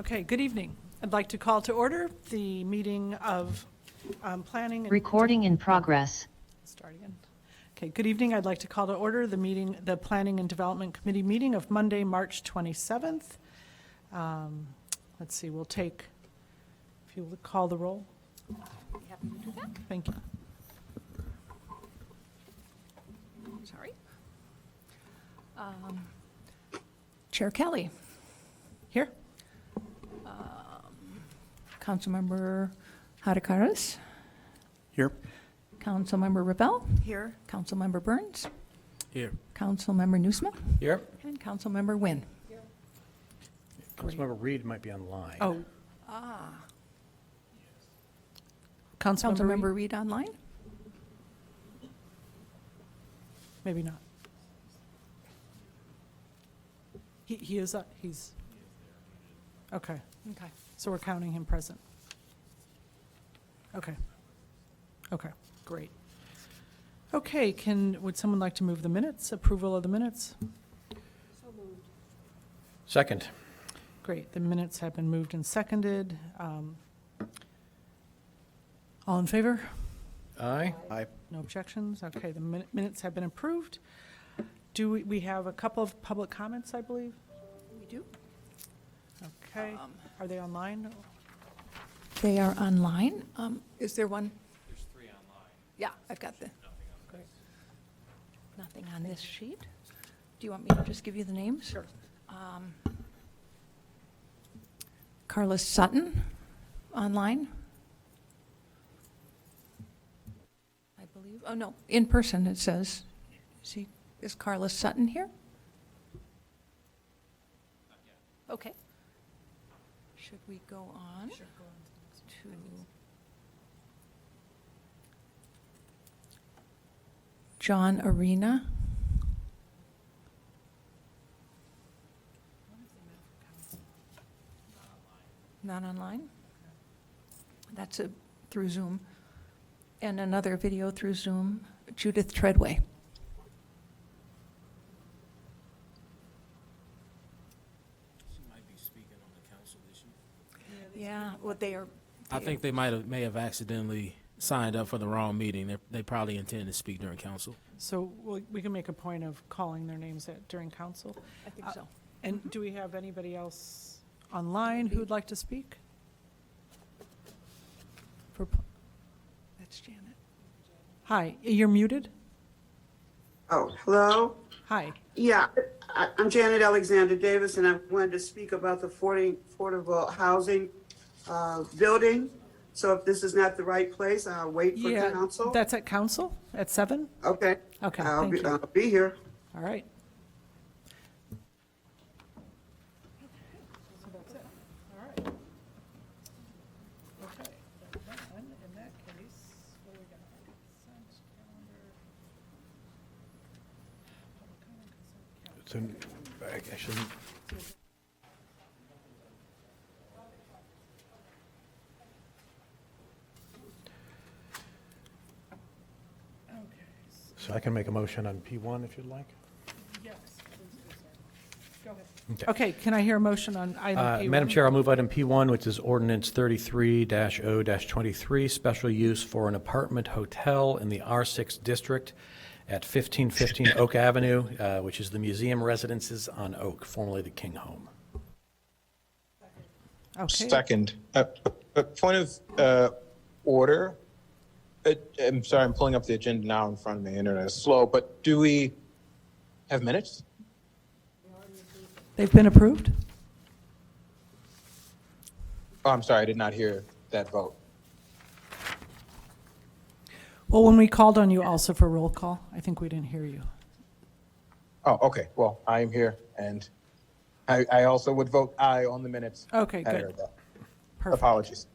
Okay, good evening. I'd like to call to order the meeting of Planning and... Recording in progress. Start again. Okay, good evening. I'd like to call to order the Planning and Development Committee meeting of Monday, March 27th. Let's see, we'll take, if you would call the roll. Happy to do that. Thank you. Sorry. Chair Kelly, Here? Councilmember Hadakaris, Here. Councilmember Rebel, Here. Councilmember Burns, Here. Councilmember Newsma, Here. and Councilmember Wynn. Councilmember Reed might be online. Oh. Councilmember Councilmember Reed? Reed online? Maybe not. He is, he's... Okay. Okay. So we're counting him present. Okay. Okay, great. Okay, would someone like to move the minutes, approval of the minutes? Second. Great, the minutes have been moved and seconded. All in favor? Aye. Aye. No objections? Okay, the minutes have been approved. Do we have a couple of public comments, I believe? We do. Okay, are they online? They are online. Is there one? There's 3 online. Yeah, I've got the. Great. Nothing on this sheet. Do you want me to just give you the names? Sure. Carla Sutton, online. I believe, oh no, in person it says. Is Carla Sutton here? Okay. Should we go on to John Arena? Not online? That's through Zoom. And another video through Zoom, Judith Treadway. She might be speaking on the council issue. Yeah, well, they are. I think they may have accidentally signed up for the wrong meeting. They probably intend to speak during council. So we can make a point of calling their names during council. I think so. And do we have anybody else online who would like to speak? That's Janet. Hi, you're muted? Oh, hello? Hi. Yeah, I'm Janet Alexander Davis, and I wanted to speak about the affordable housing building. So if this is not the right place, I'll wait for Yeah, council. that's at council at 7? Okay. Okay, I'll thank you. I'll be here. All right. In that case, what do we got? Consent calendar. It's in, I shouldn't. Okay, So I can make a motion on P1 if you'd like. yes, please do so. Go ahead. Okay, can I hear a motion on item P1? Madam Chair, I'll move item P1, which is ordinance 33-0-23, special use for an apartment hotel in the R6 district at 1515 Oak Avenue, which is the museum residences on Oak, formerly the King Home. Okay, Second. Point of order. I'm sorry, I'm pulling up the agenda now in front of me. Internet is slow, but do we have minutes? they've been approved? Oh, I'm sorry, I did not hear that vote. Well, when we called on you also for roll call, I think we didn't hear you. Oh, okay. Well, I am here, and I also would vote aye on the minutes. Okay, I good. heard that. Perfect. Apologies.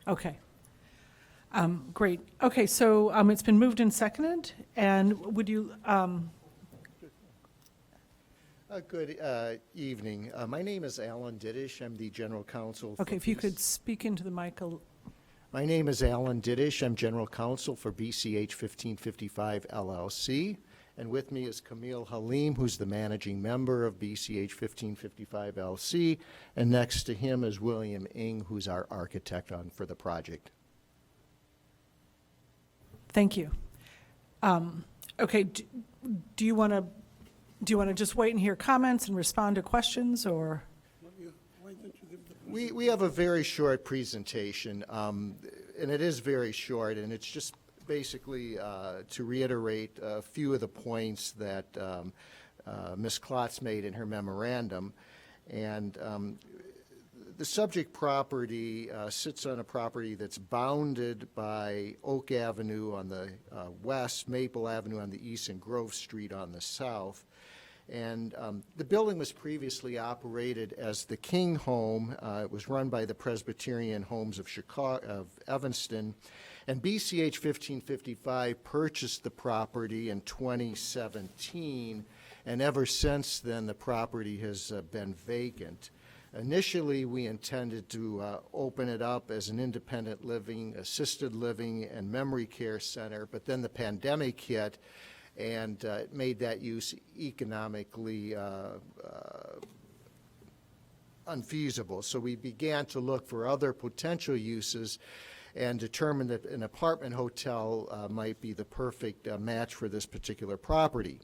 Okay. Great. Okay, so it's been moved and seconded, and would you, Good evening. My name is Alan Diddish. I'm the general counsel. okay, if you could speak into the mic. My name is Alan Diddish. I'm general counsel for BCH 1555 LLC, And with me is Camille Halim, who's the managing member of BCH 1555 LC. And next to him is William Ng, who's our architect for the project. Thank you. Okay, do you want to just wait and hear comments and respond to questions, or? We have a very short presentation, and it is very short, and it's just basically to reiterate a few of the points that Ms. Klotz made in her memorandum. And the subject property sits on a property that's bounded by Oak Avenue on the west, Maple Avenue on the east, and Grove Street on the south. And the building was previously operated as the King Home. It was run by the Presbyterian Homes of Evanston. And BCH 1555 purchased the property in 2017, and ever since then the property has been vacant. Initially, we intended to open it up as an independent living, assisted living, and memory care center, but then the pandemic hit, and it made that use economically unfeasible. So we began to look for other potential uses and determined that an apartment hotel might be the perfect match for this particular property.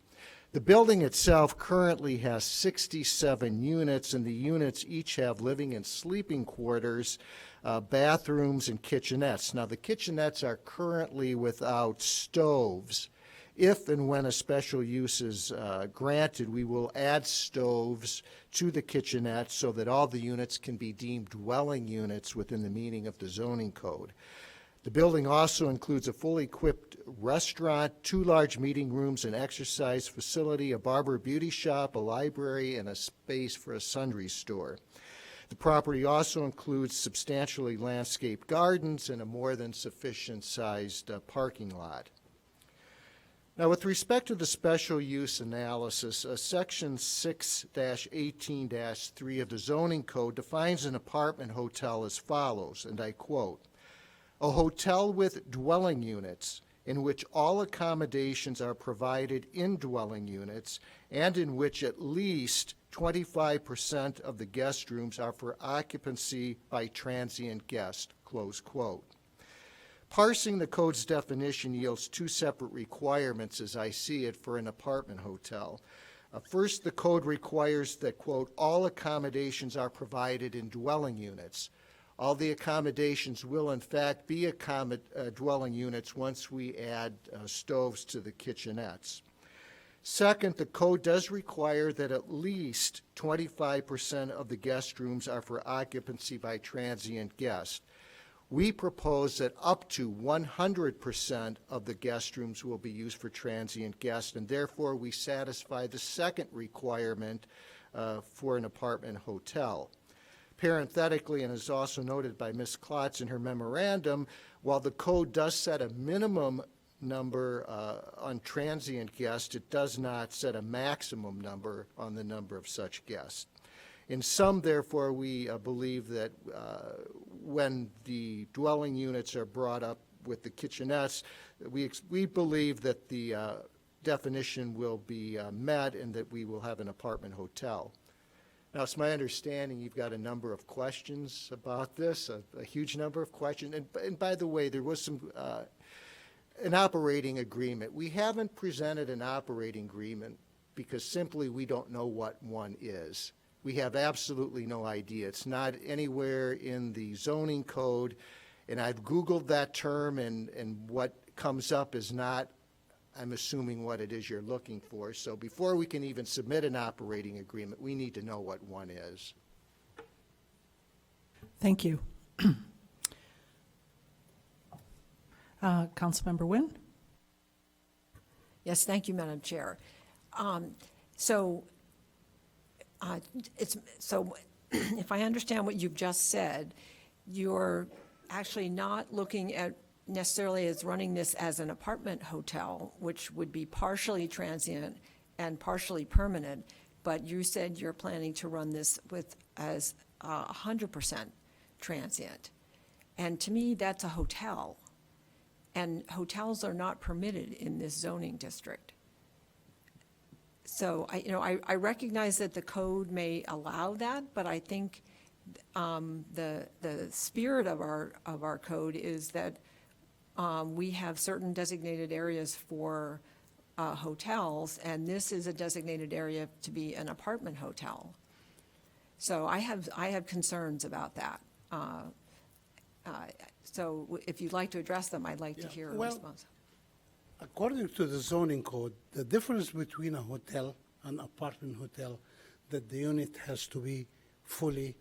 The building itself currently has 67 units, and the units each have living and sleeping quarters, bathrooms, and kitchenettes. Now, the kitchenettes are currently without stoves. If and when a special use is granted, we will add stoves to the kitchenette so that all the units can be deemed dwelling units within the meaning of the zoning code. The building also includes a fully equipped restaurant, 2 large meeting rooms, an exercise facility, a barber beauty shop, a library, and a space for a sundry store. The property also includes substantially landscaped gardens and a more than sufficient sized parking lot. Now, with respect to the special use analysis, Section 6-18-3 of the zoning code defines an apartment hotel as follows, and I quote, "A hotel with dwelling units in which all accommodations are provided in dwelling units and in which at least 25% of the guest rooms are for occupancy by transient guests," close quote. Parsing the code's definition yields 2 separate requirements, as I see it, for an apartment hotel. First, the code requires that, quote, "all accommodations are provided in dwelling units." All the accommodations will, in fact, be dwelling units once we add stoves to the kitchenettes. Second, the code does require that at least 25% of the guest rooms are for occupancy by transient guests. We propose that up to 100% of the guest rooms will be used for transient guests, and therefore we satisfy the second requirement for an apartment hotel. Parenthetically, and as also noted by Ms. Klotz in her memorandum, while the code does set a minimum number on transient guests, it does not set a maximum number on the number of such guests. In sum, therefore, we believe that when the dwelling units are brought up with the kitchenettes, we believe that the definition will be met and that we will have an apartment hotel. Now, it's my understanding you've got a number of questions about this, a huge number of questions. And by the way, there was an operating agreement. We haven't presented an operating agreement because simply we don't know what one is. We have absolutely no idea. It's not anywhere in the zoning code, and I've Googled that term, and what comes up is not, I'm assuming, what it is you're looking for. So before we can even submit an operating agreement, we need to know what one is. Thank you. Councilmember Nguyen? Yes, thank you, Madam Chair. If I understand what you've just said, you're actually not looking at necessarily as running this as an apartment hotel, which would be partially transient and partially permanent, but you said you're planning to run this as 100% transient. And to me, that's a hotel. And hotels are not permitted in this zoning district. So I recognize that the code may allow that, but I think the spirit of our code is that we have certain designated areas for hotels, and this is a designated area to be an apartment hotel. So I have concerns about that. So if you'd like to address them, I'd like to Yeah, hear a well, response. According to the zoning code, the difference between a hotel and apartment hotel, that the unit has to be fully,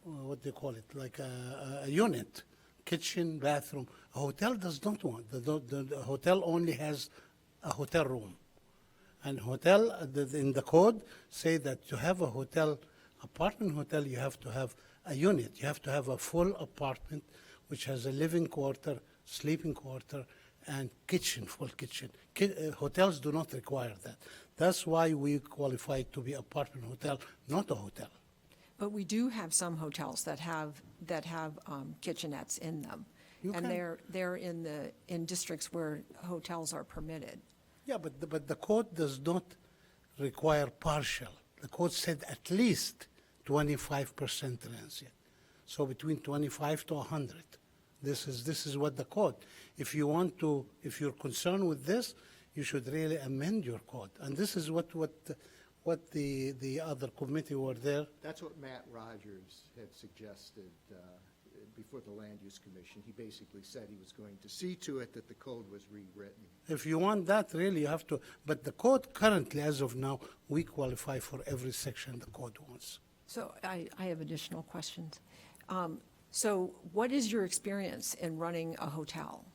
what do you call it, like a unit, kitchen, bathroom. A hotel does not want, the hotel only has a hotel room. And hotel, in the code, say that to have a hotel, apartment hotel, you have to have a unit. You have to have a full apartment, which has a living quarter, sleeping quarter, and kitchen, full kitchen. Hotels do not require that. That's why we qualify to be apartment hotel, not a hotel. But we do have some hotels that have kitchenettes in them. And Okay. they're in districts where hotels are permitted. Yeah, but the code does not require partial. The code said at least 25% transient. So between 25 to 100. This is what the code. If you're concerned with this, you should really amend your code. And this is what the other committee were there. That's what Matt Rogers had suggested before the Land Use Commission. He basically said he was going to see to it that the code was rewritten. If you want that, really, you have to. But the code currently, as of now, we qualify for every section the code wants. So I have additional questions. So what is your experience in running a hotel?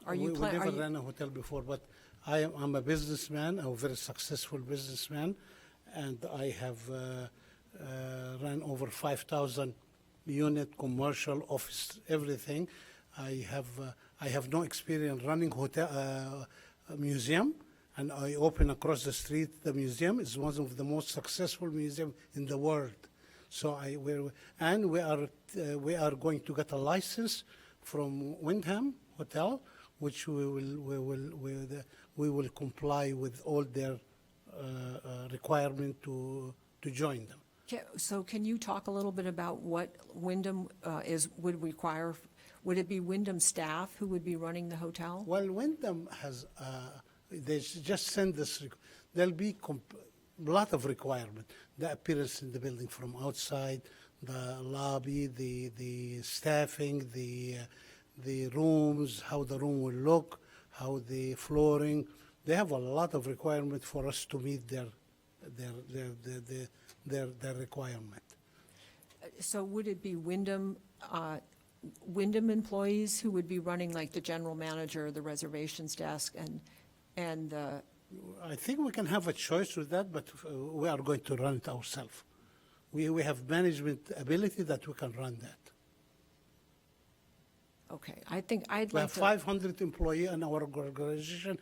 We never ran a hotel before, but I'm a businessman, a very successful businessman, and I have ran over 5,000 unit, commercial, office, everything. I have no experience running hotel, a museum, and I open across the street. The museum is one of the most successful museums in the world. So we are going to get a license from Wyndham Hotel, which we will comply with all their requirement to join them. So can you talk a little bit about what Wyndham would require? Would it be Wyndham staff who would be running the hotel? Well, Wyndham has, they just send this, there'll be a lot of requirement. The appearance in the building from outside, the lobby, the staffing, the rooms, how the room will look, how the flooring. They have a lot of requirement for us to meet their requirement. So would it be Wyndham employees who would be running, like the general manager, the reservations desk, and the? I think we can have a choice with that, but we are going to run it ourselves. We have management ability that we can run that. Okay, I think I'd We like have to. 500 employees in our organization,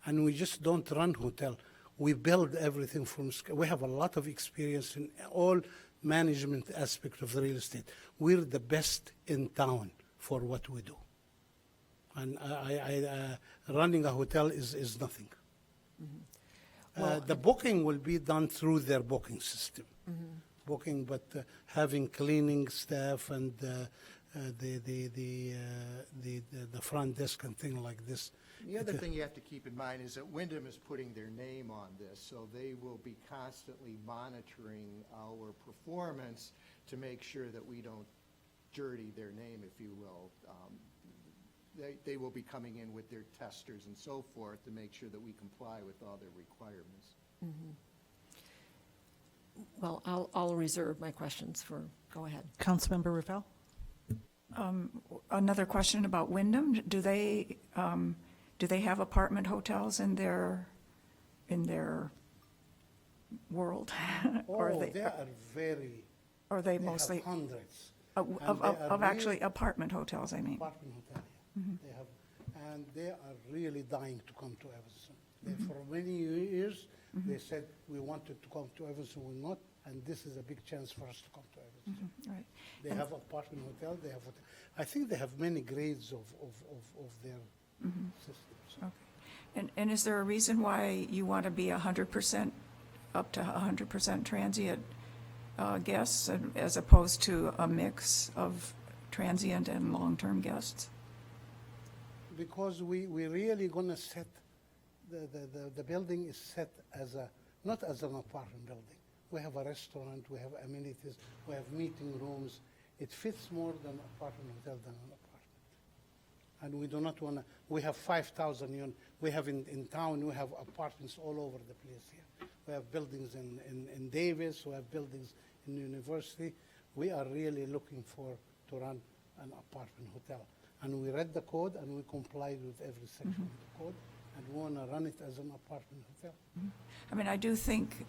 and we just don't run hotel. We build everything from scratch. We have a lot of experience in all management aspects of the real estate. We're the best in town for what we do. And running a hotel is nothing. Well, The booking will be done through their booking system. Booking, but having cleaning staff and the front desk and things like this. The other thing you have to keep in mind is that Wyndham is putting their name on this, so they will be constantly monitoring our performance to make sure that we don't dirty their name, if you will. They will be coming in with their testers and so forth to make sure that we comply with all their requirements. Well, I'll reserve my questions for, go ahead. Councilmember Ravel? Another question about Wyndham. Do they have apartment hotels in their world? Or Oh, are they are very, or they they mostly, have hundreds. of and they are really- actually apartment hotels, I mean? Apartment hotel, yeah. They have, and they are really dying to come to Evanston. For many years, they said, we wanted to come to Evanston, we're not, and this is a big chance for us to come to Evanston. Right. They have apartment hotel, they have hotel. I think they have many grades of their systems. Okay. And is there a reason why you want to be 100%, up to 100% transient guests as opposed to a mix of transient and long-term guests? Because we really gonna set, the building is set as a, not as an apartment building. We have a restaurant, we have amenities, we have meeting rooms. It fits more than apartment hotel than an apartment. And we do not wanna, we have 5,000 units. We have in town, we have apartments all over the place here. We have buildings in Davis, we have buildings in university. We are really looking to run an apartment hotel. And we read the code and we complied with every section of the code, and we want to run it as an apartment hotel. I mean, I do think,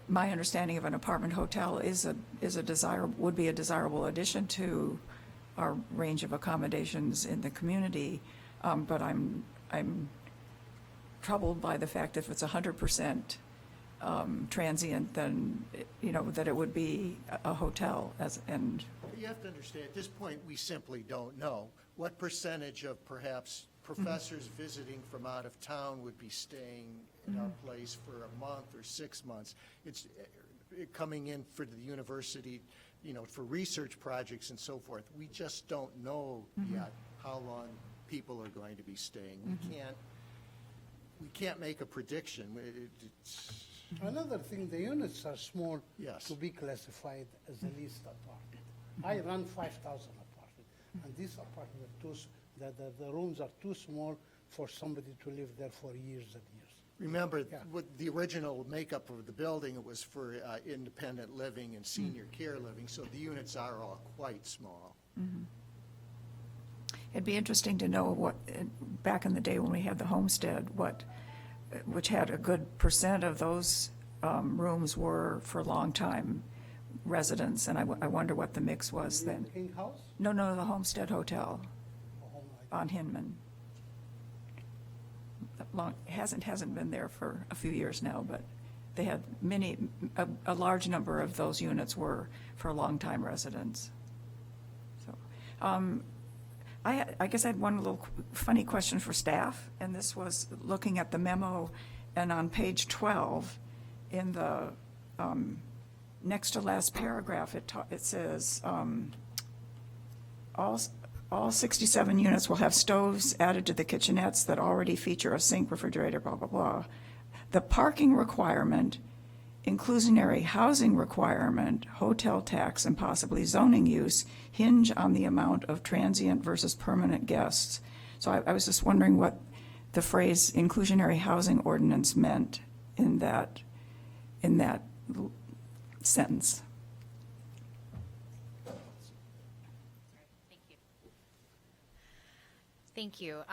my understanding of an apartment hotel is a desirable, would be a desirable addition to our range of accommodations in the community. But I'm troubled by the fact if it's 100% transient, then, you know, that it would be a hotel and. You have to understand, at this point, we simply don't know what percentage of perhaps professors visiting from out of town would be staying in our place for a month or 6 months. It's coming in for the university, you know, for research projects and so forth. We just don't know yet how long people are going to be staying. We can't make a prediction. It's, Another thing, the units are small Yes. to be classified as a leased apartment. I run 5,000 apartments, and these apartments the rooms are too small for somebody to live there for years and years. remember, what the original makeup of the building, it was for independent living and senior care living, so the units are all quite small. It'd be interesting to know what, back in the day when we had the homestead, which had a good percent of those rooms were for long-time residents, and I wonder what the mix was then. King House? No, the Homestead Hotel on Hinman. Hasn't been there for a few years now, but they had a large number of those units were for long-time residents. So, I guess I had one little funny question for staff, and this was looking at the memo, and on page 12, in the next to last paragraph, it says, all 67 units will have stoves added to the kitchenettes that already feature a sink, refrigerator, blah, blah, blah. The parking requirement, inclusionary housing requirement, hotel tax, and possibly zoning use hinge on the amount of transient versus permanent guests. So I was just wondering what the phrase inclusionary housing ordinance meant in that sentence. Thank you.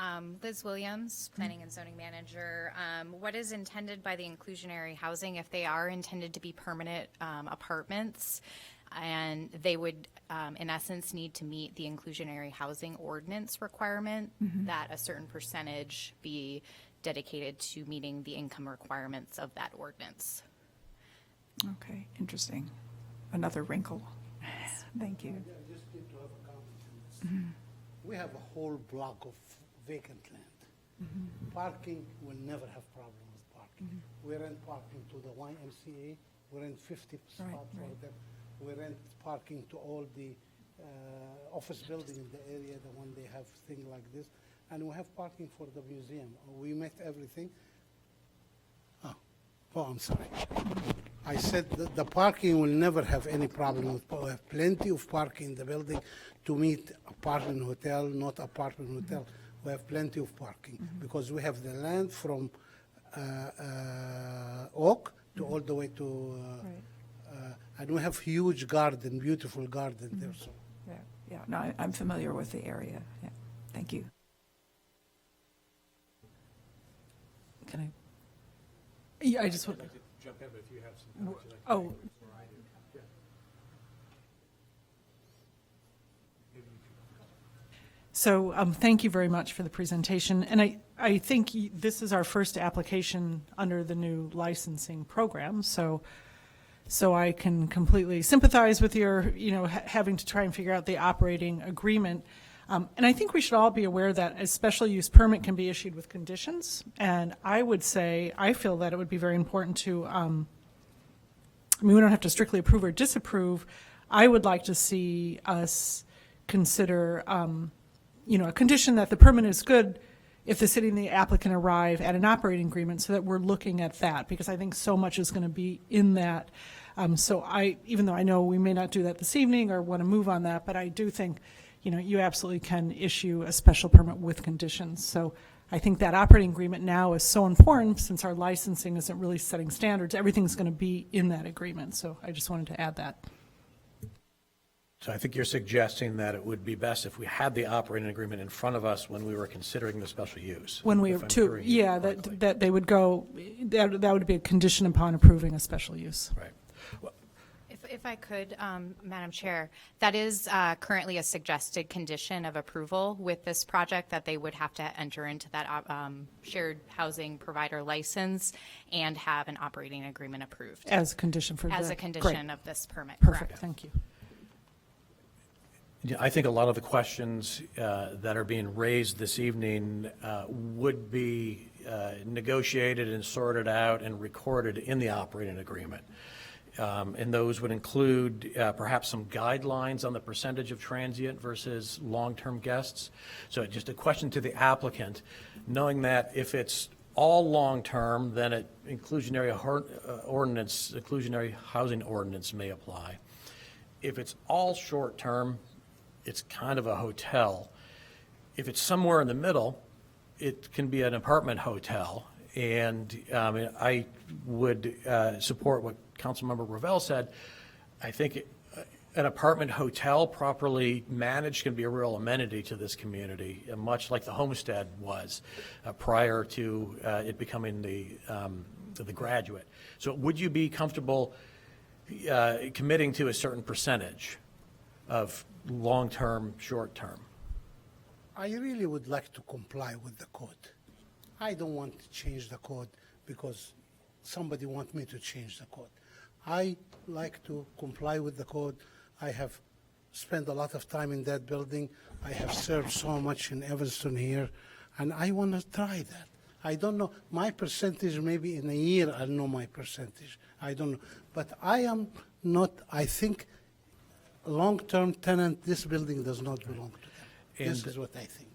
Liz Williams, Planning and Zoning Manager. What is intended by the inclusionary housing? If they are intended to be permanent apartments, and they would, in essence, need to meet the inclusionary housing ordinance requirement that a certain percentage be dedicated to meeting the income requirements of that ordinance. Okay, interesting. Another wrinkle. Thank you. I just need to have a comment on this. We have a whole block of vacant land. Parking will never have problem with parking. We rent parking to the YMCA, we rent 50 spots for them. We rent parking to all the office buildings in the area, the one they have thing like this. And we have parking for the museum. We met everything. Oh, I'm sorry. I said that the parking will never have any problem with, we have plenty of parking in the building to meet apartment hotel, not apartment hotel. We have plenty of parking because we have the land from Oak to all the way to, and we have huge garden, beautiful garden there. So. Yeah, no, I'm familiar with the area. Yeah, thank you. Can I? Yeah, I just want. Jump in, but if you have some. Oh, so thank you very much for the presentation. And I think this is our first application under the new licensing program. So I can completely sympathize with your, having to try and figure out the operating agreement. And I think we should all be aware that a special use permit can be issued with conditions. And I would say, I feel that it would be very important to, I mean, we don't have to strictly approve or disapprove. I would like to see us consider, a condition that the permit is good if the city and the applicant arrive at an operating agreement, so that we're looking at that, because I think so much is going to be in that. So even though I know we may not do that this evening or want to move on that, but I do think, you absolutely can issue a special permit with conditions. So I think that operating agreement now is so important, since our licensing isn't really setting standards. Everything's going to be in that agreement. So I just wanted to add that. So I think you're suggesting that it would be best if we had the operating agreement in front of us when we were considering the special use. When we if were I'm to, hearing you yeah, correctly. that they would go, that would be a condition upon approving a special use. Right. Well, If I could, Madam Chair, that is currently a suggested condition of approval with this project, that they would have to enter into that shared housing provider license and have an operating agreement approved As a condition for the. as a Great. condition of this permit. Perfect, correct. thank you. yeah, I think a lot of the questions that are being raised this evening would be negotiated and sorted out and recorded in the operating agreement. And those would include perhaps some guidelines on the percentage of transient versus long-term guests. So just a question to the applicant, knowing that if it's all long-term, then an inclusionary housing ordinance may apply. If it's all short-term, it's kind of a hotel. If it's somewhere in the middle, it can be an apartment hotel. And I would support what Councilmember Ravel said. I think an apartment hotel properly managed can be a real amenity to this community, much like the Homestead was prior to it becoming the Graduate. So would you be comfortable committing to a certain percentage of long-term, short-term? I really would like to comply with the code. I don't want to change the code because somebody wants me to change the code. I like to comply with the code. I have spent a lot of time in that building. I have served so much in Evanston here, and I want to try that. I don't know, my percentage, maybe in a year I'll know my percentage. I don't know. But I am not, I think, long-term tenant, this building does not belong to them. This is what I think.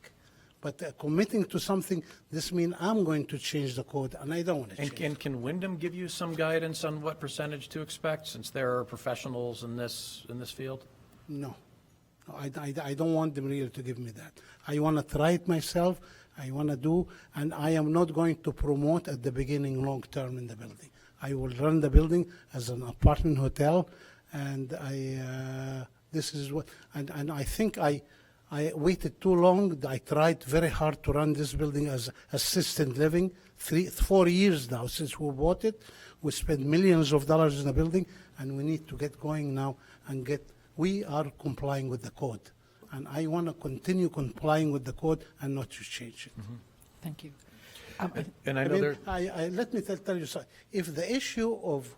But committing to something, this means I'm going to change the code, and I don't want to change it. And can Wyndham give you some guidance on what percentage to expect, since there are professionals in this field? No. I don't want them really to give me that. I want to try it myself. I want to do, and I am not going to promote at the beginning long-term in the building. I will run the building as an apartment hotel, and this is what, and I think I waited too long. I tried very hard to run this building as assisted living. 4 years now since we bought it. We spent millions of dollars in the building, and we need to get going now and we are complying with the code. And I want to continue complying with the code and not to change it. Thank you. And I know there. Let me tell you something. If the issue of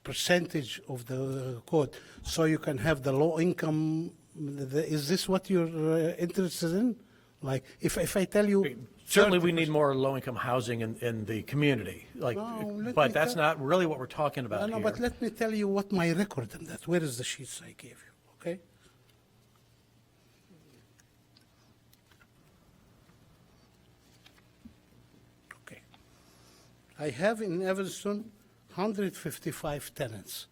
percentage of the code, so you can have the low income, is this what you're interested in? Like, if I tell you. Certainly, we need more low-income housing in the community, but that's not really what we're talking about No, here. but let me tell you what my record in that. Where is the sheets I gave you, okay? Okay. I have in Evanston 155 tenants,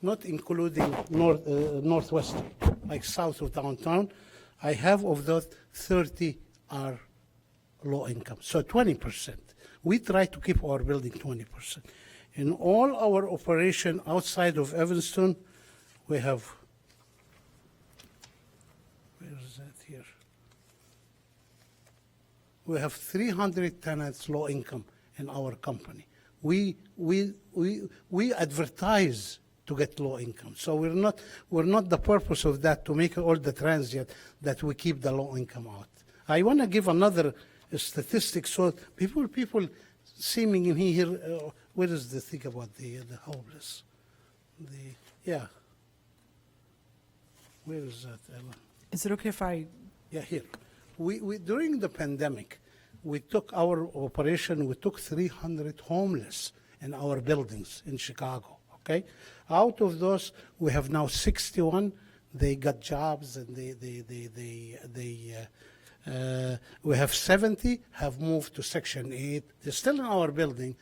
not including northwestern, like south of downtown. I have of those 30 are low income, so 20%. We try to keep our building 20%. In all our operation outside of Evanston, we have, where is that here? We have 300 tenants low income in our company. We advertise to get low income. So we're not the purpose of that to make all the transient that we keep the low income out. I want to give another statistic so people seeming in here, where is the thing about the homeless? Where is that? Is it okay if I, Yeah, here. We during the pandemic, we took our operation, we took 300 homeless in our buildings in Chicago, okay? Out of those, we have now 61. They got jobs and we have 70 have moved to Section 8. They're still in our building,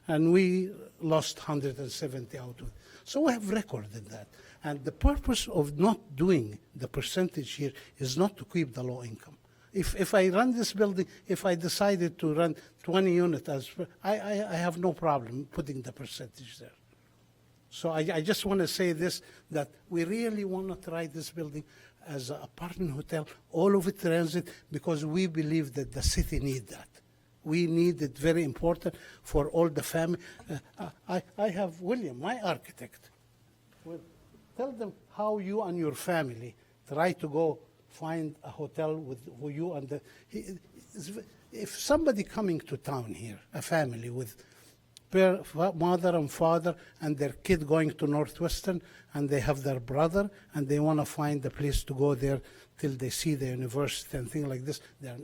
and we lost 170 out of it. So we have recorded that. And the purpose of not doing the percentage here is not to keep the low income. If I run this building, if I decided to run 20 units, I have no problem putting the percentage there. So I just want to say this, that we really want to try this building as an apartment hotel, all of it transit, because we believe that the city needs that. We need it, very important for all the family. I have William, my architect. Well, tell them how you and your family try to go find a hotel with who you and the. If somebody coming to town here, a family with mother and father and their kid going to Northwestern, and they have their brother, and they want to find a place to go there till they see the university and things like this,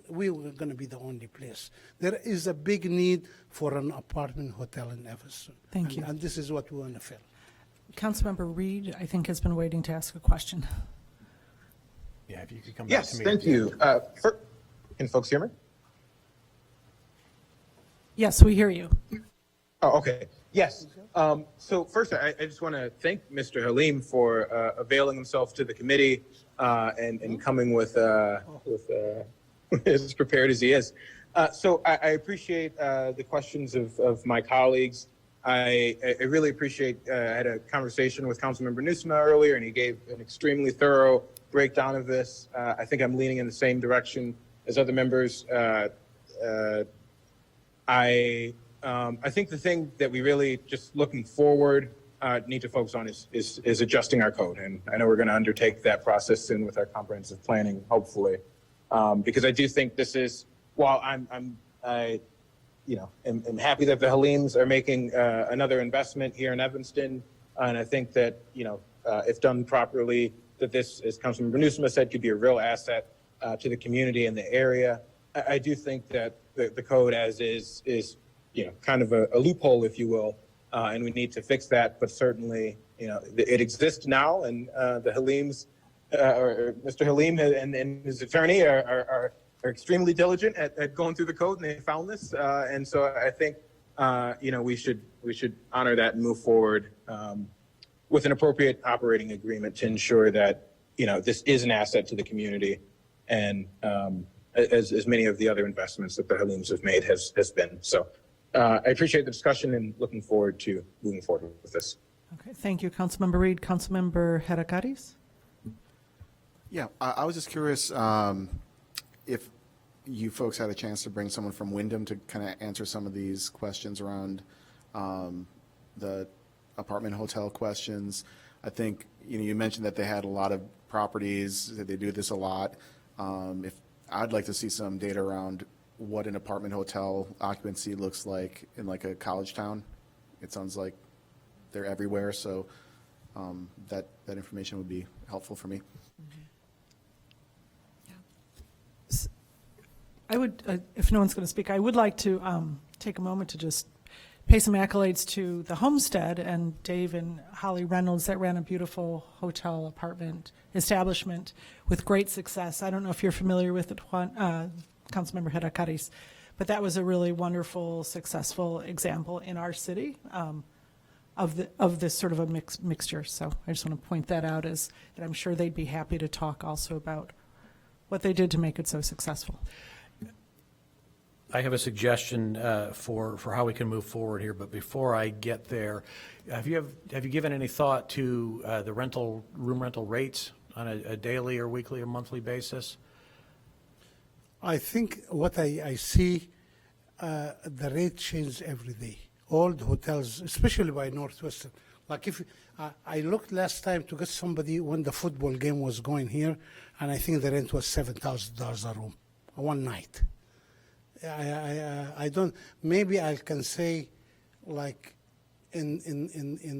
we are going to be the only place. There is a big need for an apartment hotel in Evanston. Thank you. And this is what we want to fill. Councilmember Reed, I think, has been waiting to ask a question. Yeah, if you could come back Yes, to me. thank you. Can folks hear me? Yes, we hear you. Oh, okay. Yes. So first, I just want to thank Mr. Halim for availing himself to the committee and coming with as prepared as he is. So I appreciate the questions of my colleagues. I really appreciate, I had a conversation with Councilmember Nusma earlier, and he gave an extremely thorough breakdown of this. I think I'm leaning in the same direction as other members. I think the thing that we really, just looking forward, need to focus on is adjusting our code. And I know we're going to undertake that process soon with our comprehensive planning, hopefully. Because I do think this is, while I'm happy that the Halims are making another investment here in Evanston. And I think that, if done properly, that this, as Councilmember Nusma said, could be a real asset to the community and the area. I do think that the code as is kind of a loophole, if you will, and we need to fix that. But certainly, it exists now, and the Halims, or Mr. Halim and his attorney are extremely diligent at going through the code, and they found this. And so I think, we should honor that and move forward with an appropriate operating agreement to ensure that, this is an asset to the community, and as many of the other investments that the Halims have made has been. So I appreciate the discussion and looking forward to moving forward with this. Okay, thank you, Councilmember Reed. Councilmember Heracles? Yeah, I was just curious if you folks had a chance to bring someone from Wyndham to kind of answer some of these questions around the apartment hotel questions. I think, you mentioned that they had a lot of properties, that they do this a lot. If I'd like to see some data around what an apartment hotel occupancy looks like in like a college town. It sounds like they're everywhere, so that information would be helpful for me. I would, if no one's going to speak, I would like to take a moment to just pay some accolades to the Homestead and Dave and Holly Reynolds that ran a beautiful hotel apartment establishment with great success. I don't know if you're familiar with it, Juan, Councilmember Heracles, but that was a really wonderful, successful example in our city of this sort of a mixture. So I just want to point that out, and I'm sure they'd be happy to talk also about what they did to make it so successful. I have a suggestion for how we can move forward here, but before I get there, have you given any thought to the room rental rates on a daily or weekly or monthly basis? I think what I see, the rate changes every day. All the hotels, especially by Northwestern. Like if I looked last time to get somebody when the football game was going here, and I think the rent was $7,000 a room, one night. I don't. Maybe I can say, like, in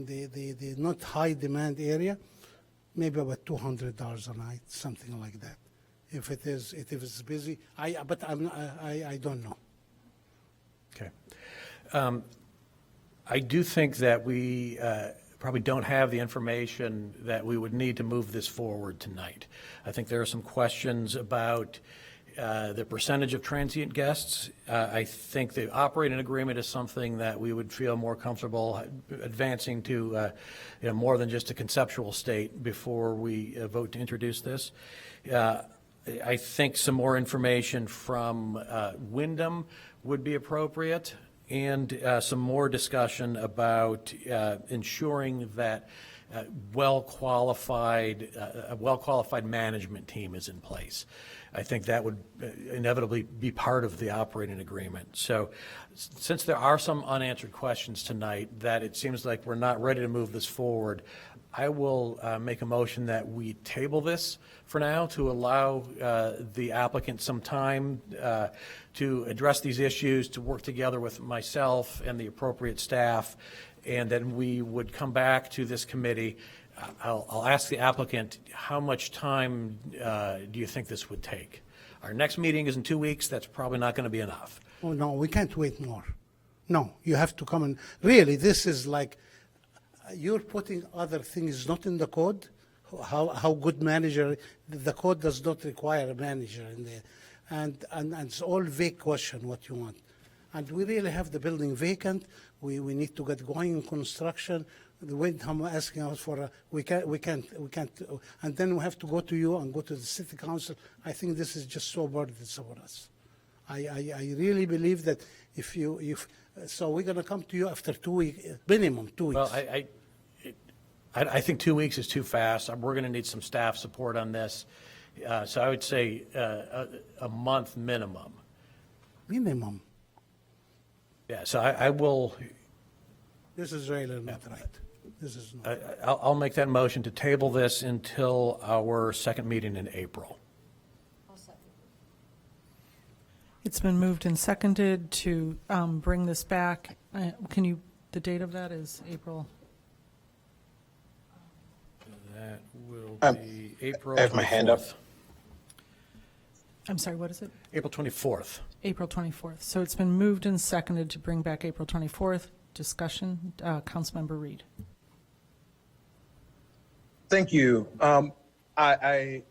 the not high demand area, maybe about $200 a night, something like that. If it's busy, I don't know. Okay. I do think that we probably don't have the information that we would need to move this forward tonight. I think there are some questions about the percentage of transient guests. I think the operating agreement is something that we would feel more comfortable advancing to more than just a conceptual state before we vote to introduce this. I think some more information from Wyndham would be appropriate, and some more discussion about ensuring that a well-qualified management team is in place. I think that would inevitably be part of the operating agreement. So since there are some unanswered questions tonight that it seems like we're not ready to move this forward, I will make a motion that we table this for now to allow the applicant some time to address these issues, to work together with myself and the appropriate staff, and then we would come back to this committee. I'll ask the applicant, how much time do you think this would take? Our next meeting is in 2 weeks. That's probably not going to be enough. Oh, no, we can't wait more. No, you have to come and, really, this is like, you're putting other things not in the code. How good manager, the code does not require a manager in there. And it's all vague question what you want. And we really have the building vacant. We need to get going in construction. The Wyndham asking us for, we can't, and then we have to go to you and go to the city council. I think this is just so burdensome for us. I really believe that so we're going to come to you after 2 weeks, minimum 2 weeks. Well, I think 2 weeks is too fast. We're going to need some staff support on this. So I would say a month minimum. Minimum. Yeah, so I will, This is really not right. This is not. I'll make that motion to table this until our second meeting in April. It's been moved and seconded to bring this back. The date of that is April? That will be April 24th. I have my hand up. I'm sorry, what is it? April 24th. April 24th. So it's been moved and seconded to bring back April 24th. Discussion, Councilmember Reed. Thank you. I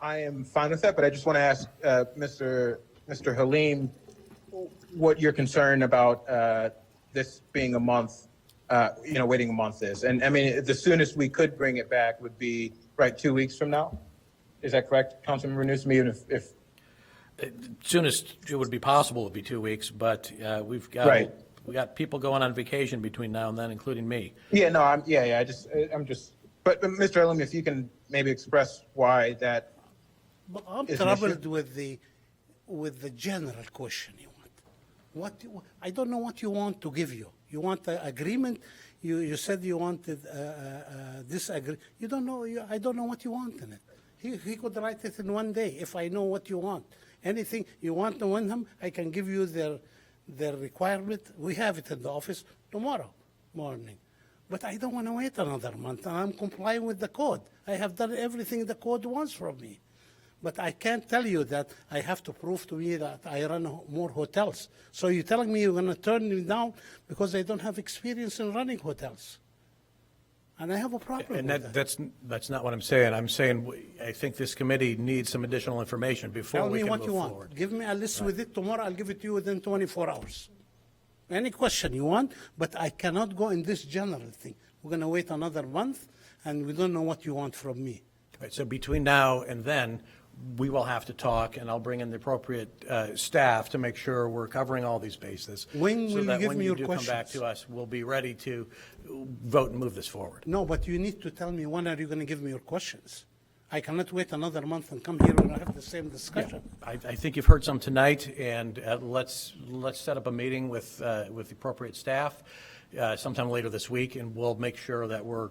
am fine with that, but I just want to ask Mr. Halim what your concern about this being a month, waiting a month is. And I mean, the soonest we could bring it back would be, right, 2 weeks from now? Is that correct, Councilmember Newsom? Even if Soonest it would be possible would be 2 weeks, but we've got Right. we got people going on vacation between now and then, including me. Yeah, no, I'm just. But Mr. Halim, if you can maybe express why that. But I'm is an issue? troubled with the general question you want. I don't know what you want to give you. You want the agreement. You said you wanted this agreement. You don't know. I don't know what you want in it. He could write it in one day if I know what you want. Anything you want to Wyndham, I can give you their requirement. We have it in the office tomorrow morning. But I don't want to wait another month, and I'm complying with the code. I have done everything the code wants from me. But I can't tell you that I have to prove to me that I run more hotels. So you're telling me you're going to turn me down because I don't have experience in running hotels? And I have a problem And with that. that's not what I'm saying. I'm saying I think this committee needs some additional information before Tell we me can what move you want. forward. Give me a list with it tomorrow. I'll give it to you within 24 hours. Any question you want, but I cannot go in this general thing. We're going to wait another month, and we don't know what you want from me. Right, so between now and then, we will have to talk, and I'll bring in the appropriate staff to make sure we're covering all these bases. When so will you that give when me you your do come back questions? to us, we'll be ready to vote and move this forward. No, but you need to tell me when are you going to give me your questions. I cannot wait another month and come here and have the same discussion. I think you've heard some tonight, and let's set up a meeting with the appropriate staff sometime later this week, and we'll make sure that we're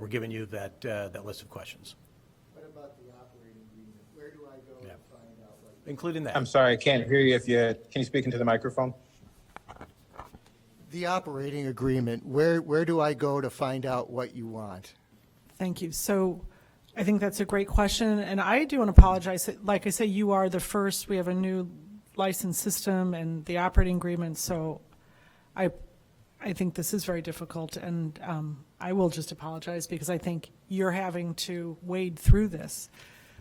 giving you that list of questions. What about the operating agreement? Where do I go to find out Including that. I'm sorry, I can't hear you. Can you speak into the microphone? The operating agreement, where do I go to find out what you want? Thank you. So I think that's a great question, and I do want to apologize. Like I say, you are the first. We have a new license system and the operating agreement, so I think this is very difficult, and I will just apologize because I think you're having to wade through this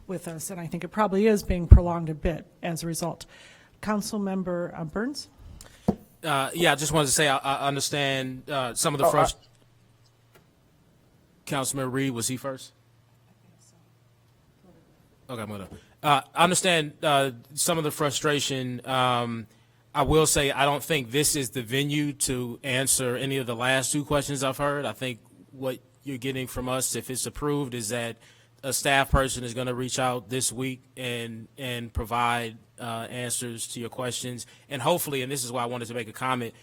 with us, and I think it probably is being prolonged a bit as a result. Councilmember Burns? Yeah, I just wanted to say I understand some of the first. Councilman Reed, was he first? Okay, I'm gonna. I understand some of the frustration. I will say I don't think this is the venue to answer any of the last two questions I've heard. I think what you're getting from us, if it's approved, is that a staff person is going to reach out this week and provide answers to your questions, and hopefully, and this is why I wanted to make a comment,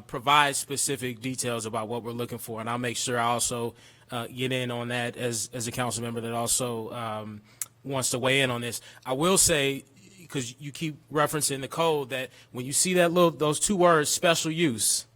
provide specific details about what we're looking for, and I'll make sure I also get in on that as a council member that also wants to weigh in on this. I will say, because you keep referencing the code, that when you see those two words, special use,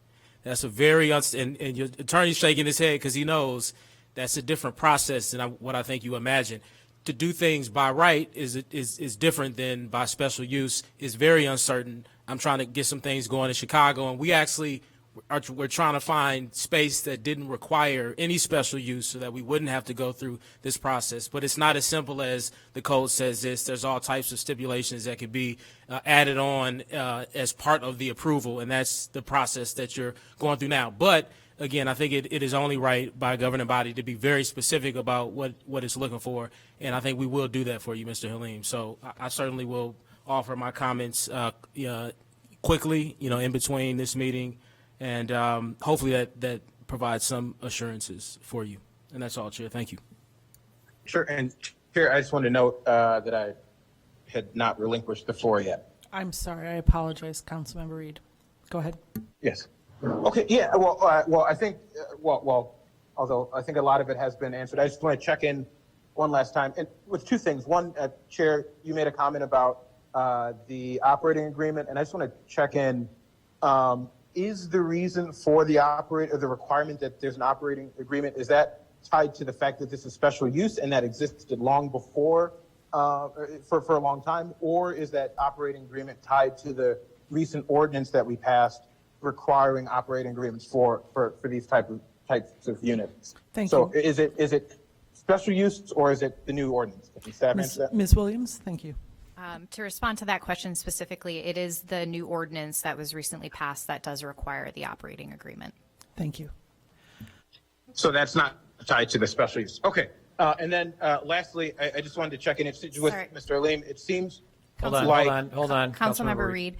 that's a very, and your attorney's shaking his head because he knows that's a different process than what I think you imagine. To do things by right is different than by special use, is very uncertain. I'm trying to get some things going in Chicago, and we're trying to find space that didn't require any special use so that we wouldn't have to go through this process. But it's not as simple as the code says this. There's all types of stipulations that could be added on as part of the approval, and that's the process that you're going through now. But again, I think it is only right by a governing body to be very specific about what it's looking for, and I think we will do that for you, Mr. Halim. So I certainly will offer my comments quickly, in between this meeting, and hopefully that provides some assurances for you. And that's all, Chair. Thank you. Sure. And Chair, I just wanted to note that I had not relinquished the floor yet. I'm sorry. I apologize, Councilmember Reed. Go ahead. Yes. Okay. Yeah. Well, I think, although I think a lot of it has been answered, I just want to check in one last time and with two things. One, Chair, you made a comment about the operating agreement, and I just want to check in. Is the reason for the requirement that there's an operating agreement, is that tied to the fact that this is special use and that existed long before for a long time, or is that operating agreement tied to the recent ordinance that we passed requiring operating agreements for these types of units? Thank you. So is it special use or is it the new ordinance? Can staff answer that? Ms. Williams, thank you. To respond to that question specifically, it is the new ordinance that was recently passed that does require the operating agreement. Thank you. So that's not tied to the special use. Okay. And then lastly, I just wanted to check in with Mr. Halim. It seems Hold like on. Councilmember Reed,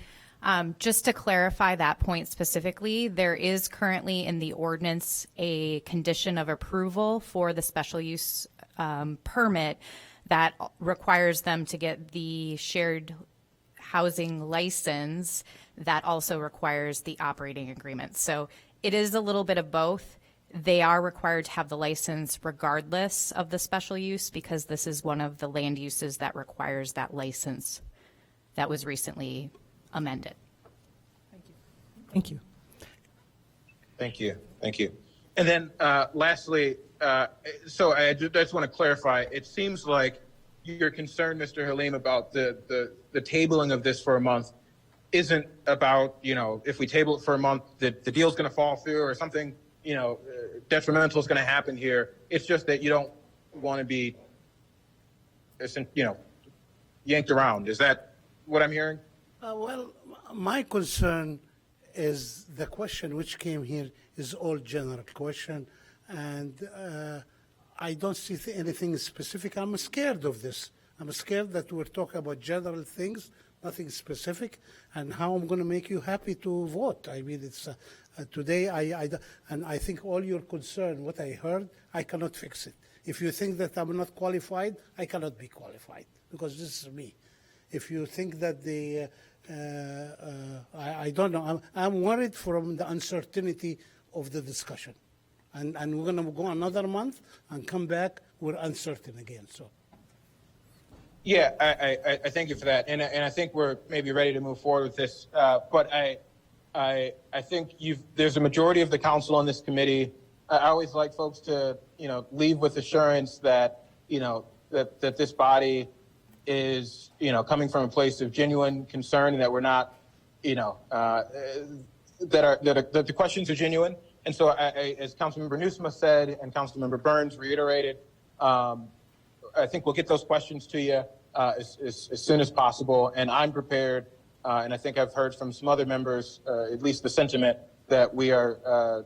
just to clarify that point specifically, there is currently in the ordinance a condition of approval for the special use permit that requires them to get the shared housing license that also requires the operating agreement. So it is a little bit of both. They are required to have the license regardless of the special use because this is one of the land uses that requires that license that was recently amended. Thank you. Thank you. Thank you. And then lastly, so I just want to clarify, it seems like you're concerned, Mr. Halim, about the tabling of this for a month isn't about, if we table it for a month, the deal's going to fall through or something, detrimental is going to happen here. It's just that you don't want to be, yanked around. Is that what I'm hearing? Well, my concern is the question which came here is all general question, and I don't see anything specific. I'm scared of this. I'm scared that we're talking about general things, nothing specific, and how I'm going to make you happy to vote. I mean, it's today, and I think all your concern, what I heard, I cannot fix it. If you think that I'm not qualified, I cannot be qualified, because this is me. If you think that I don't know, I'm worried from the uncertainty of the discussion. And we're going to go another month and come back, we're uncertain again. So, yeah, I thank you for that, and I think we're maybe ready to move forward with this. But I think there's a majority of the council on this committee. I always like folks to, leave with assurance that, that this body is, coming from a place of genuine concern and that we're not, that the questions are genuine. And so as Councilmember Newsma said, and Councilmember Burns reiterated, I think we'll get those questions to you as soon as possible. And I'm prepared, and I think I've heard from some other members, at least the sentiment that we are,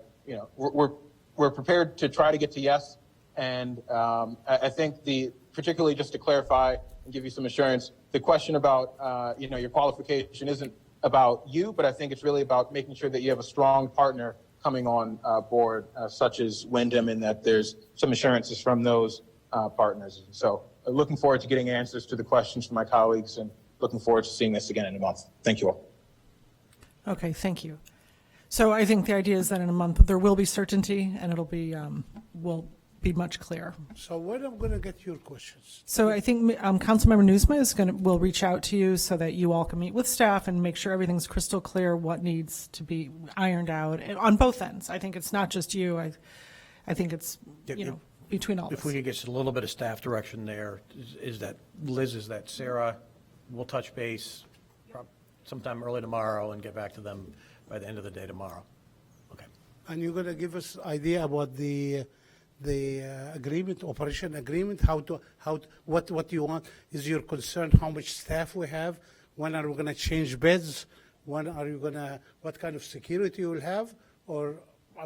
we're prepared to try to get to yes. And I think particularly just to clarify and give you some assurance, the question about, your qualification isn't about you, but I think it's really about making sure that you have a strong partner coming on board, such as Wyndham, and that there's some assurances from those partners. So looking forward to getting answers to the questions from my colleagues and looking forward to seeing this again in a month. Thank you all. Okay, thank you. So I think the idea is that in a month, there will be certainty, and it'll be, will be much clearer. So when I'm going to get your questions? So I think Councilmember Newsma will reach out to you so that you all can meet with staff and make sure everything's crystal clear, what needs to be ironed out on both ends. I think it's not just you. I think it's, between all of us. If we could get a little bit of staff direction there, is that Sarah will touch base sometime early tomorrow and get back to them by the end of the day tomorrow. Okay. And you're going to give us idea about the agreement, operation agreement, what you want? Is your concern how much staff we have? When are we going to change beds? When are you going to, what kind of security you will have? Or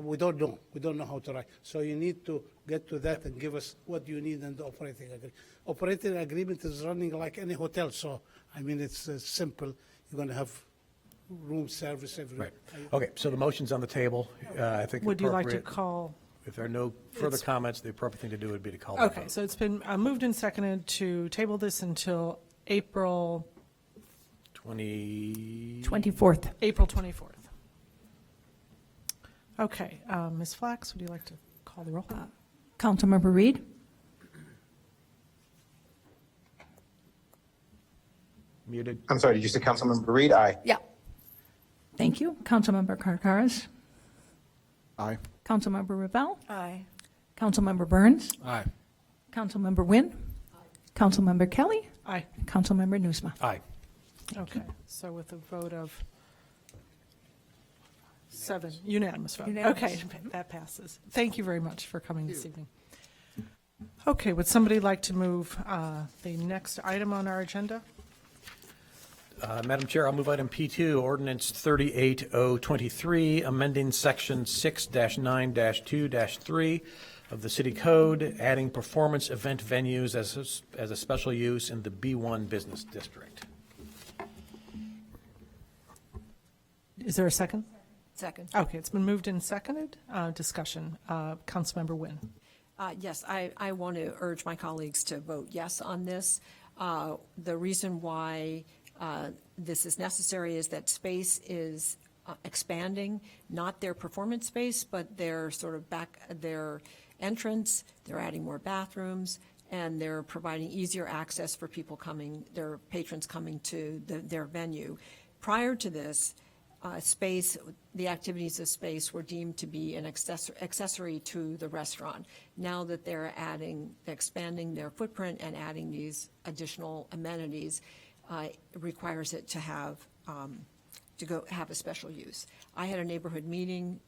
we don't know. We don't know how to write. So you need to get to that and give us what you need in the operating agreement. Operating agreement is running like any hotel. So, I mean, it's simple. You're going to have room service everywhere. Right. Okay, so the motion's on the table. I think Would you like to appropriate- call? If there are no further comments, the appropriate thing to do would be to call. Okay, so it's been moved and seconded to table this until April 24th. April 24th. Okay, Ms. Flax, would you like to call the roll? Councilmember Reed? Muted. I'm sorry, did you say Councilmember Reed? Aye. Yeah. Thank you. Councilmember Karkaris? Aye. Councilmember Ravel? Aye. Councilmember Burns? Aye. Councilmember Wynn? Councilmember Kelly? Aye. Councilmember Newsma? Aye. Okay, so with a vote of 7, unanimous vote. Unanimous. Okay, that passes. Thank you very much for coming this evening. Okay, would somebody like to move the next item on our agenda? Madam Chair, I'll move item P2, ordinance 38023, amending section 6-9-2-3 of the city code, adding performance event venues as a special use in the B1 business district. Is there a second? Second. Okay, it's been moved and seconded. Discussion. Councilmember Wynn. Yes, I want to urge my colleagues to vote yes on this. The reason why this is necessary is that space is expanding, not their performance space, but their sort of their entrance. They're adding more bathrooms, and they're providing easier access for people coming, their patrons coming to their venue. Prior to this, the activities of space were deemed to be an accessory to the restaurant. Now that they're expanding their footprint and adding these additional amenities, requires it to have a special use. I had a neighborhood meeting.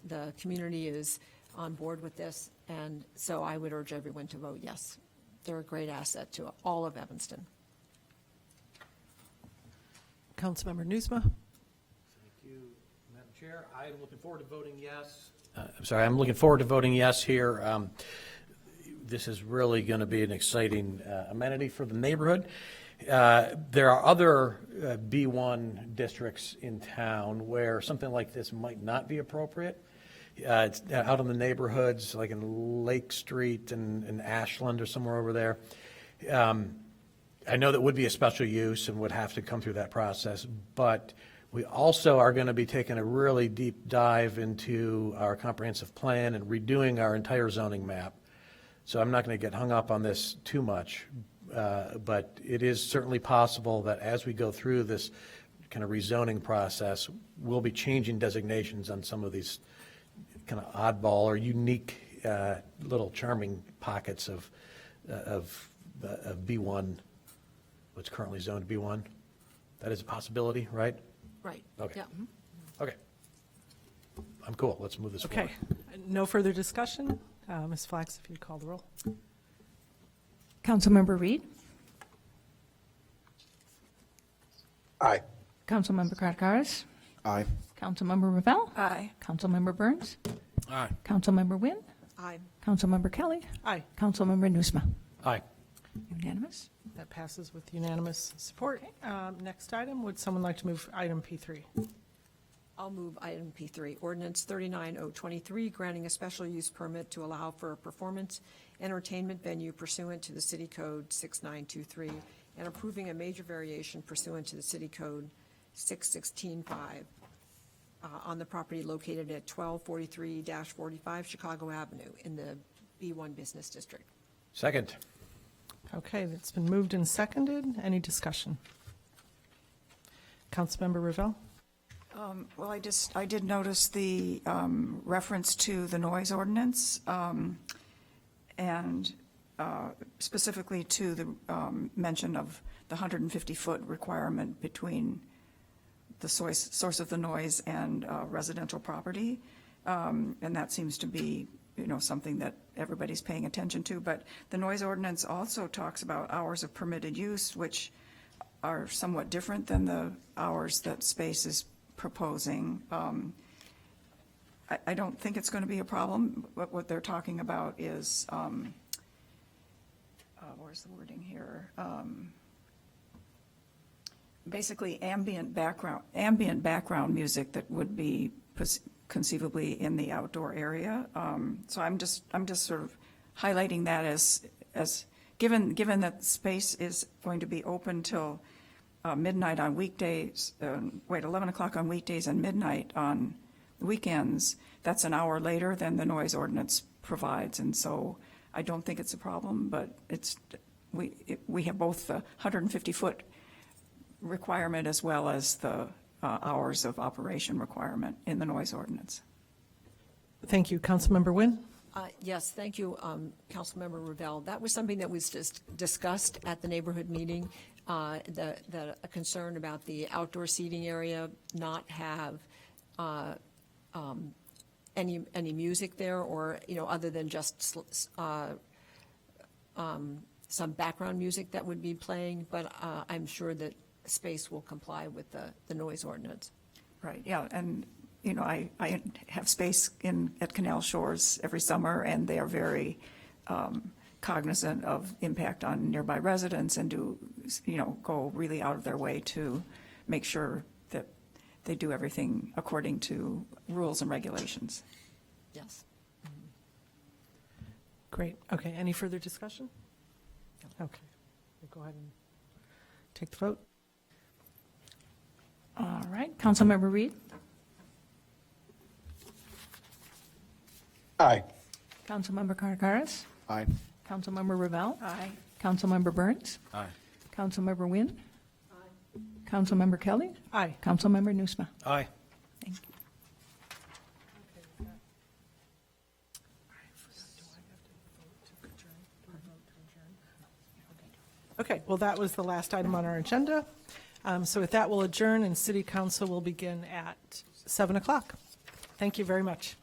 The community is on board with this, and so I would urge everyone to vote yes. They're a great asset to all of Evanston. Councilmember Newsma. Madam Chair, I'm looking forward to voting yes. I'm looking forward to voting yes here. This is really going to be an exciting amenity for the neighborhood. There are other B1 districts in town where something like this might not be appropriate. It's out in the neighborhoods, like in Lake Street and Ashland or somewhere over there. I know that would be a special use and would have to come through that process, but we also are going to be taking a really deep dive into our comprehensive plan and redoing our entire zoning map. So I'm not going to get hung up on this too much, but it is certainly possible that as we go through this kind of rezoning process, we'll be changing designations on some of these kind of oddball or unique little charming pockets of B1, what's currently zoned B1. That is a possibility, right? Right. Okay. Yeah. Okay. I'm cool. Let's move this forward. Okay, no further discussion. Ms. Flax, if you'd call the roll. Councilmember Reed, Aye. Councilmember Karkaris, Aye. Councilmember Ravel, Aye. Councilmember Burns, Aye. Councilmember Wynn, Aye. Councilmember Kelly, Aye, Councilmember Nusma. Aye. Unanimous? that passes with unanimous support. Next item, would someone like to move item P3? I'll move item P3, ordinance 39023, granting a special use permit to allow for a performance entertainment venue pursuant to the City Code 6923, and approving a major variation pursuant to the City Code 6165 on the property located at 1243-45 Chicago Avenue in the B1 Business District. Second. Okay, it's been moved and seconded. Any discussion? Councilmember Ravel? Well, I did notice the reference to the noise ordinance, and specifically to the mention of the 150-foot requirement between the source of the noise and residential property. And that seems to be, something that everybody's paying attention to. But the noise ordinance also talks about hours of permitted use, which are somewhat different than the hours that Space is proposing. I don't think it's going to be a problem. What they're talking about is, where's the wording here? Basically ambient background music that would be conceivably in the outdoor area. So I'm just sort of highlighting that as given that Space is going to be open till midnight on weekdays, 11 o'clock on weekdays and midnight on weekends, that's an hour later than the noise ordinance provides. And so I don't think it's a problem, but we have both the 150-foot requirement as well as the hours of operation requirement in the noise ordinance. Thank you. Councilmember Wynn? Yes, thank you, Councilmember Ravel. That was something that was just discussed at the neighborhood meeting, a concern about the outdoor seating area not have any music there, or, other than just some background music that would be playing, but I'm sure that Space will comply with the noise ordinance. Right, yeah, and, I have Space at Canal Shores every summer, and they are very cognizant of impact on nearby residents and do, go really out of their way to make sure that they do everything according to rules and regulations. Yes. Great. Okay, any further discussion? Okay, we'll go ahead and take the vote. All right, Councilmember Reed, Aye. Councilmember Karkaris, Aye. Councilmember Ravel, Aye. Councilmember Burns, Aye. Councilmember Wynn, Councilmember Kelly, Aye. Councilmember Nusma. Aye. Thank you. Okay, well, that was the last item on our agenda. So with that, we'll adjourn, and City Council will begin at 7 o'clock. Thank you very much.